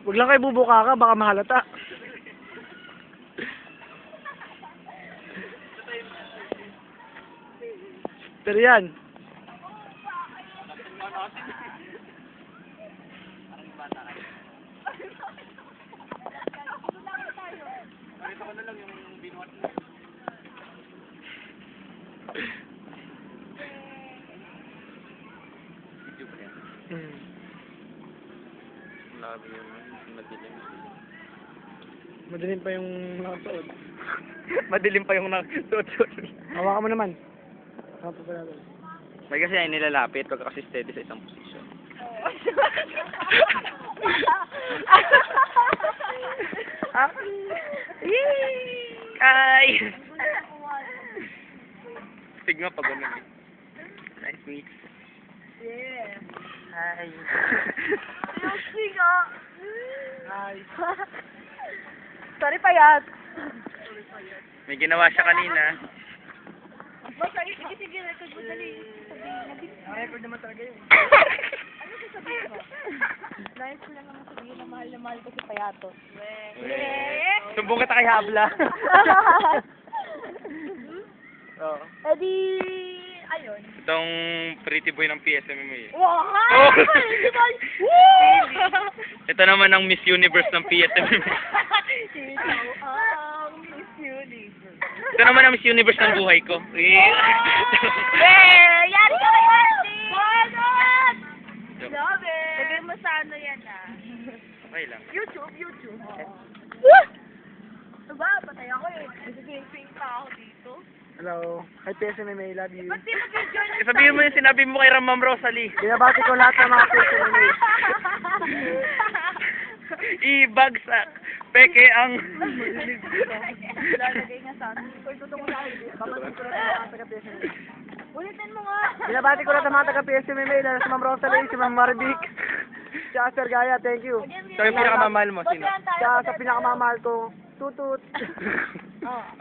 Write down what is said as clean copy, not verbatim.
Huwag lang kayo bubuka ka, baka mahalata. Pero yan. Madilim pa yung nakasuot. Madilim pa yung nagsuot-suot. Hawakan mo naman. Hawakan pa natin. May kasi ay nilalapit pag kasi steady sa isang posisyon. Ay! Tignan pag ganun eh. Nice meet. Yeah. Hi. Hi. Sorry, payat. May ginawa siya kanina. Basta, sige, record mo dali. Record naman talaga yun. Ano sasabihin mo? Nais ko lang naman sabihin na mahal ko si Payato. Sumbong kita kay Habla. Oo. Edi, ayun. Itong pretty boy ng PSMMA. Wow! Oh! Woo! Ito naman ang Miss Universe ng PSMMA. Miss Universe. Ito naman ang Miss Universe ng buhay ko. Yari ka kay Artie! Bakit? Grabe! Lagay mo sa ano yan ah. Okay lang. YouTube. Diba? Patay ako eh. Nag-ping pa ako dito. Hello. Hi PSMMA, love you. Ba't di mag-join na Sabihin mo yung sinabi mo kay Ramam Rosalie. Binabati ko lahat ng mga PSMMA. Ibagsak. Peke ang... Lalagay nga sa akin. Ito ito mo sa akin. Binabati ko lahat ng mga taga-PSMMA. Ulitin mo nga. Binabati ko lahat ng mga taga-PSMMA, lalo si Ma'am Rosalie, si Ma'am Maribic, si Sir Gaya, thank you. So yung pinakamamahal mo, sino? Sa pinakamamahal ko, tutut.